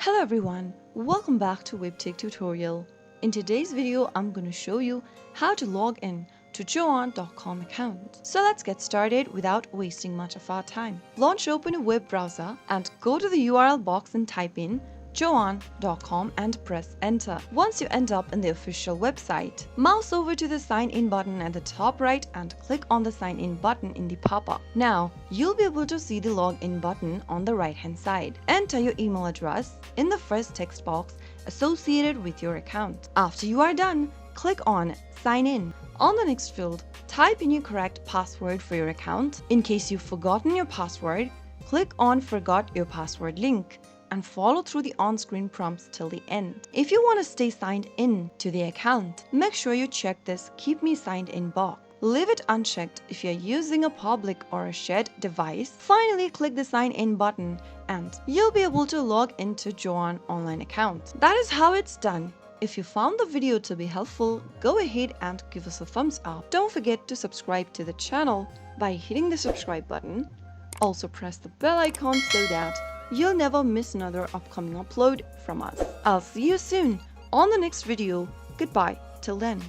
Hello everyone, welcome back to Webtech Tutorial. In today's video, I'm going to show you how to log in to Joann.com account. So let's get started without wasting much of our time. Launch open a web browser and go to the URL box and type in Joann.com and press enter. Once you end up in the official website, mouse over to the sign in button at the top right and click on the sign in button in the pop-up. Now, you'll be able to see the login button on the right hand side. Enter your email address in the first text box associated with your account. After you are done, click on sign in. On the next field, type in your correct password for your account. In case you've forgotten your password, click on forgot your password link and follow through the on-screen prompts till the end. If you want to stay signed in to the account, make sure you check this Keep Me Signed In box. Leave it unchecked if you're using a public or a shared device. Finally, click the sign in button and you'll be able to log into Joann online account. That is how it's done. If you found the video to be helpful, go ahead and give us a thumbs up. Don't forget to subscribe to the channel by hitting the subscribe button. Also press the bell icon so that you'll never miss another upcoming upload from us. I'll see you soon on the next video. Goodbye till then.